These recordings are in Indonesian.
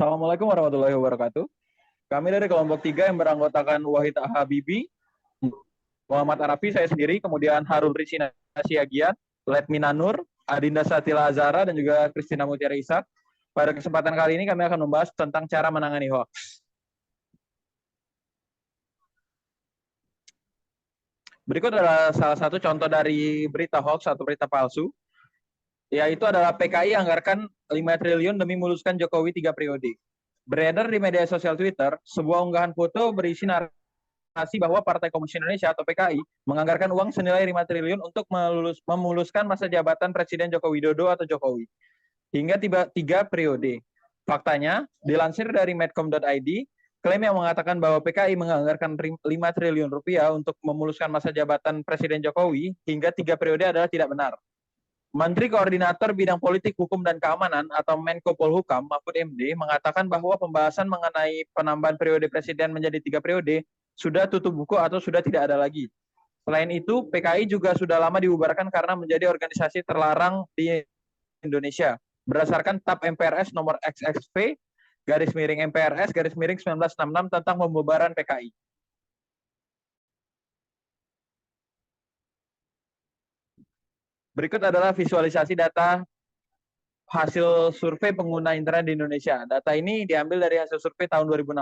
Assalamualaikum warahmatullahi wabarakatuh. Kami dari kelompok 3 yang beranggotakan Wahid Habibi, Muhammad Arafi, saya sendiri, kemudian Harun Rizina Siagian, Letmina Nur, Adinda Satila Azara, dan juga Kristina Mutiara Ishak. Pada kesempatan kali ini kami akan membahas tentang cara menangani hoax. Berikut adalah salah satu contoh dari berita hoax atau berita palsu, yaitu adalah PKI anggarkan 5 triliun demi meluluskan Jokowi 3 periode. Beredar di media sosial Twitter, sebuah unggahan foto berisi narasi bahwa Partai Komunis Indonesia atau PKI menganggarkan uang senilai 5 triliun untuk memuluskan masa jabatan Presiden Joko Widodo atau Jokowi hingga 3 periode. Faktanya, dilansir dari medcom.id, klaim yang mengatakan bahwa PKI menganggarkan 5 triliun rupiah untuk memuluskan masa jabatan Presiden Jokowi hingga 3 periode adalah tidak benar. Menteri Koordinator Bidang Politik, Hukum, dan Keamanan atau Menko Polhukam, Mahfud MD, mengatakan bahwa pembahasan mengenai penambahan periode presiden menjadi 3 periode sudah tutup buku atau sudah tidak ada lagi. Selain itu, PKI juga sudah lama dibubarkan karena menjadi organisasi terlarang di Indonesia. Berdasarkan TAP MPRS nomor XXV, garis miring MPRS, garis miring 1966 tentang pembubaran PKI. Berikut adalah visualisasi data hasil survei pengguna internet di Indonesia. Data ini diambil dari hasil survei tahun 2016.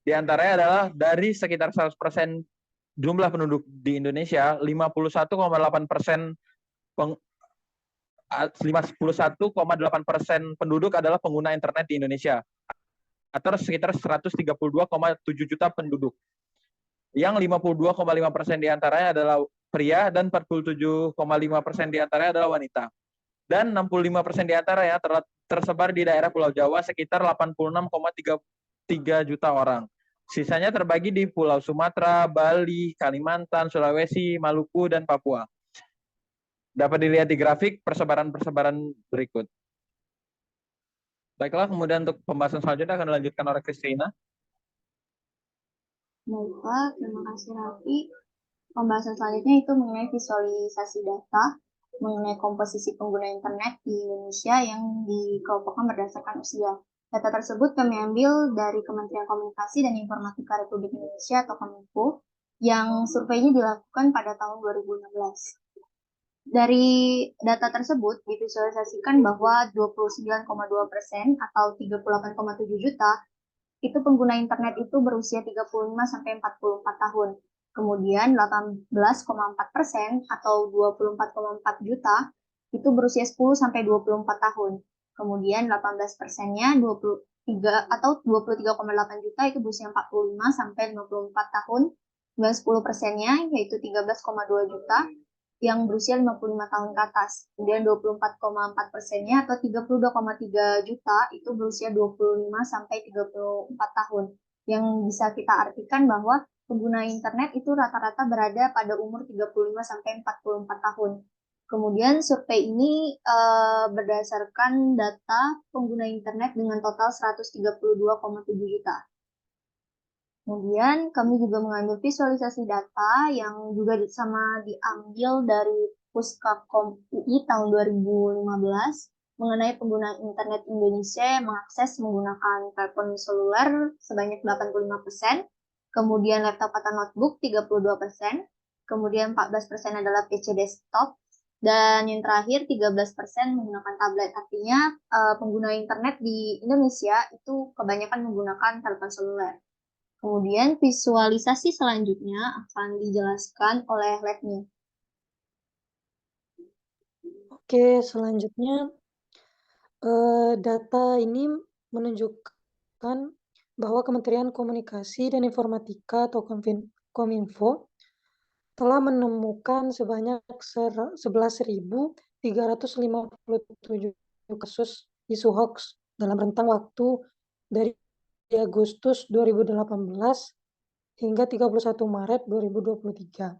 Di antaranya adalah dari sekitar 100% jumlah penduduk di Indonesia, 51,8% 51,8% penduduk adalah pengguna internet di Indonesia, atau sekitar 132,7 juta penduduk. Yang 52,5% diantaranya adalah pria dan 47,5% diantaranya adalah wanita. Dan 65% diantaranya tersebar di daerah Pulau Jawa sekitar 86,3 juta orang. Sisanya terbagi di Pulau Sumatera, Bali, Kalimantan, Sulawesi, Maluku, dan Papua. Dapat dilihat di grafik persebaran-persebaran berikut. Baiklah, kemudian untuk pembahasan selanjutnya akan dilanjutkan oleh Kristina. Baiklah, terima kasih Raffi. Pembahasan selanjutnya itu mengenai visualisasi data mengenai komposisi pengguna internet di Indonesia yang dikelompokkan berdasarkan usia. Data tersebut kami ambil dari Kementerian Komunikasi dan Informatika Republik Indonesia atau Kominfo yang surveinya dilakukan pada tahun 2016. Dari data tersebut divisualisasikan bahwa 29,2% atau 38,7 juta itu pengguna internet itu berusia 35 sampai 44 tahun. Kemudian 18,4% atau 24,4 juta itu berusia 10 sampai 24 tahun. Kemudian 18%-nya 23 atau 23,8 juta itu berusia 45 sampai 54 tahun. Dan 10%-nya yaitu 13,2 juta yang berusia 55 tahun ke atas. Kemudian 24,4%-nya atau 32,3 juta itu berusia 25 sampai 34 tahun. Yang bisa kita artikan bahwa pengguna internet itu rata-rata berada pada umur 35 sampai 44 tahun. Kemudian survei ini berdasarkan data pengguna internet dengan total 132,7 juta. Kemudian kami juga mengambil visualisasi data yang juga sama diambil dari Puskakom UI tahun 2015 mengenai pengguna internet Indonesia yang mengakses menggunakan telepon seluler sebanyak 85%, kemudian laptop atau notebook 32%, kemudian 14% adalah PC desktop, dan yang terakhir 13% menggunakan tablet. Artinya pengguna internet di Indonesia itu kebanyakan menggunakan telepon seluler. Kemudian visualisasi selanjutnya akan dijelaskan oleh Letmi. Oke, selanjutnya data ini menunjukkan bahwa Kementerian Komunikasi dan Informatika atau Kominfo telah menemukan sebanyak 11.357 kasus isu hoax dalam rentang waktu dari Agustus 2018 hingga 31 Maret 2023.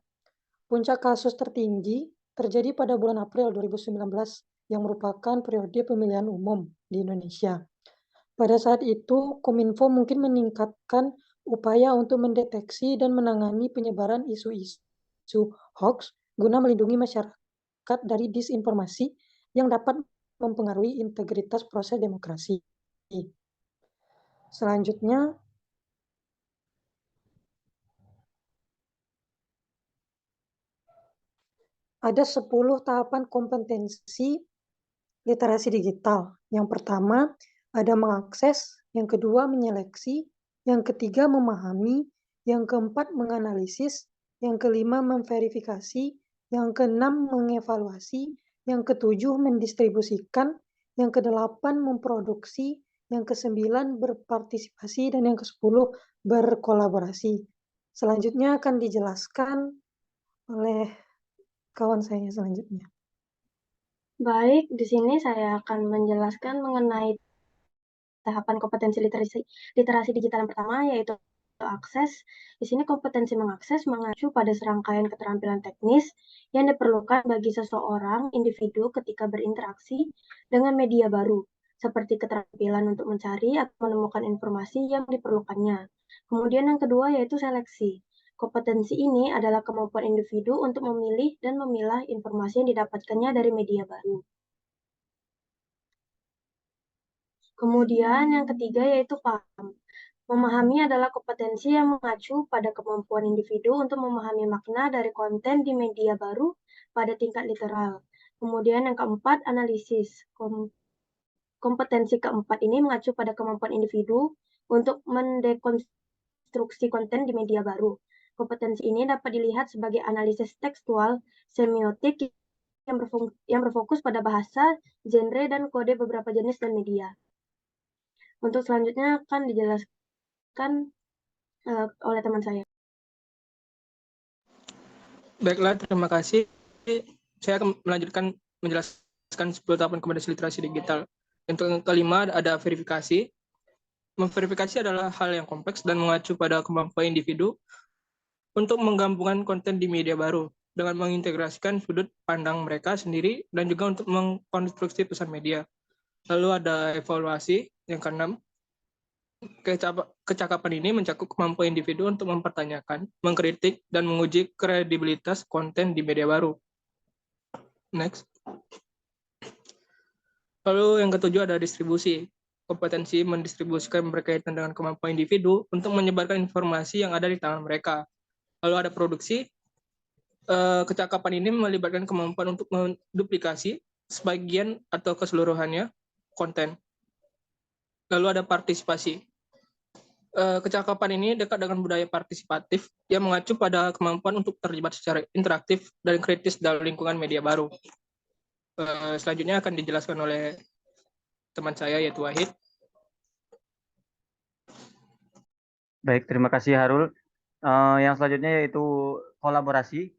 Puncak kasus tertinggi terjadi pada bulan April 2019 yang merupakan periode pemilihan umum di Indonesia. Pada saat itu, Kominfo mungkin meningkatkan upaya untuk mendeteksi dan menangani penyebaran isu-isu hoax guna melindungi masyarakat dari disinformasi yang dapat mempengaruhi integritas proses demokrasi. Selanjutnya, ada 10 tahapan kompetensi literasi digital. Yang pertama, ada mengakses, yang kedua menyeleksi, yang ketiga memahami, yang keempat menganalisis, yang kelima memverifikasi, yang keenam mengevaluasi, yang ketujuh mendistribusikan, yang kedelapan memproduksi, yang kesembilan berpartisipasi, dan yang kesepuluh berkolaborasi. Selanjutnya akan dijelaskan oleh kawan saya selanjutnya. Baik, di sini saya akan menjelaskan mengenai tahapan kompetensi literasi digital yang pertama, yaitu akses. Di sini kompetensi mengakses mengacu pada serangkaian keterampilan teknis yang diperlukan bagi seseorang individu ketika berinteraksi dengan media baru, seperti keterampilan untuk mencari atau menemukan informasi yang diperlukannya. Kemudian yang kedua yaitu seleksi. Kompetensi ini adalah kemampuan individu untuk memilih dan memilah informasi yang didapatkannya dari media baru. Kemudian yang ketiga yaitu paham. Memahami adalah kompetensi yang mengacu pada kemampuan individu untuk memahami makna dari konten di media baru pada tingkat literal. Kemudian yang keempat, analisis. Kompetensi keempat ini mengacu pada kemampuan individu untuk mendekonstruksi konten di media baru. Kompetensi ini dapat dilihat sebagai analisis tekstual, semiotik yang berfokus pada bahasa, genre, dan kode beberapa jenis dan media. Untuk selanjutnya akan dijelaskan oleh teman saya. Baiklah, terima kasih. Saya akan melanjutkan menjelaskan 10 tahapan kompetensi literasi digital. Untuk yang kelima ada verifikasi. Memverifikasi adalah hal yang kompleks dan mengacu pada kemampuan individu untuk menggabungkan konten di media baru dengan mengintegrasikan sudut pandang mereka sendiri dan juga untuk mengkonstruksi pesan media. Lalu ada evaluasi yang keenam. Kecakapan ini mencakup kemampuan individu untuk mempertanyakan, mengkritik, dan menguji kredibilitas konten di media baru. Next. Lalu yang ketujuh ada distribusi. Kompetensi mendistribusikan berkaitan dengan kemampuan individu untuk menyebarkan informasi yang ada di tangan mereka. Lalu ada produksi. Kecakapan ini melibatkan kemampuan untuk menduplikasi sebagian atau keseluruhannya konten. Lalu ada partisipasi. Kecakapan ini dekat dengan budaya partisipatif yang mengacu pada kemampuan untuk terlibat secara interaktif dan kritis dalam lingkungan media baru. Selanjutnya akan dijelaskan oleh teman saya yaitu Wahid. Baik, terima kasih Harul. Yang selanjutnya yaitu kolaborasi.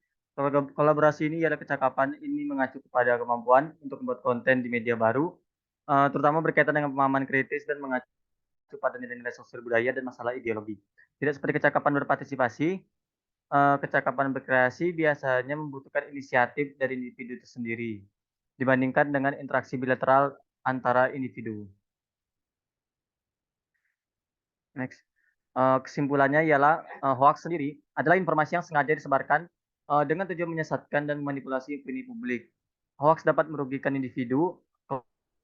Kolaborasi ini adalah kecakapan ini mengacu kepada kemampuan untuk membuat konten di media baru, terutama berkaitan dengan pemahaman kritis dan mengacu pada nilai-nilai sosial budaya dan masalah ideologi. Tidak seperti kecakapan berpartisipasi, kecakapan berkreasi biasanya membutuhkan inisiatif dari individu itu sendiri dibandingkan dengan interaksi bilateral antara individu. Next. Kesimpulannya ialah hoax sendiri adalah informasi yang sengaja disebarkan dengan tujuan menyesatkan dan memanipulasi opini publik. Hoax dapat merugikan individu,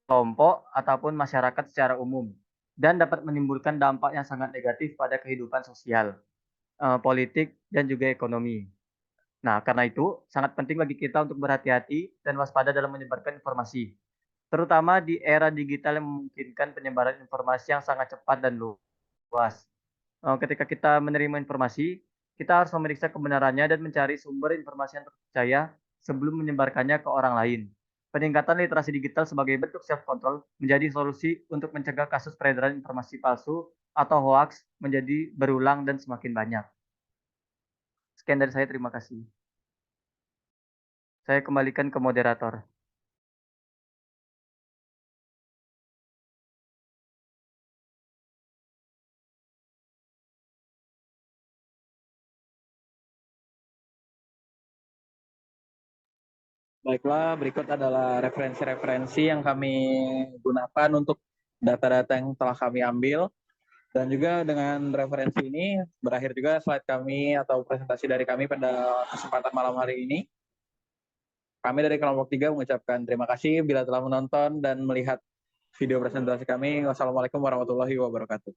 kelompok, ataupun masyarakat secara umum dan dapat menimbulkan dampak yang sangat negatif pada kehidupan sosial, politik, dan juga ekonomi. Nah, karena itu sangat penting bagi kita untuk berhati-hati dan waspada dalam menyebarkan informasi, terutama di era digital yang memungkinkan penyebaran informasi yang sangat cepat dan luas. Ketika kita menerima informasi, kita harus memeriksa kebenarannya dan mencari sumber informasi yang terpercaya sebelum menyebarkannya ke orang lain. Peningkatan literasi digital sebagai bentuk self-control menjadi solusi untuk mencegah kasus peredaran informasi palsu atau hoax menjadi berulang dan semakin banyak. Sekian dari saya, terima kasih. Saya kembalikan ke moderator. Baiklah, berikut adalah referensi-referensi yang kami gunakan untuk data-data yang telah kami ambil. Dan juga dengan referensi ini, berakhir juga slide kami atau presentasi dari kami pada kesempatan malam hari ini. Kami dari kelompok 3 mengucapkan terima kasih bila telah menonton dan melihat video presentasi kami. Wassalamualaikum warahmatullahi wabarakatuh.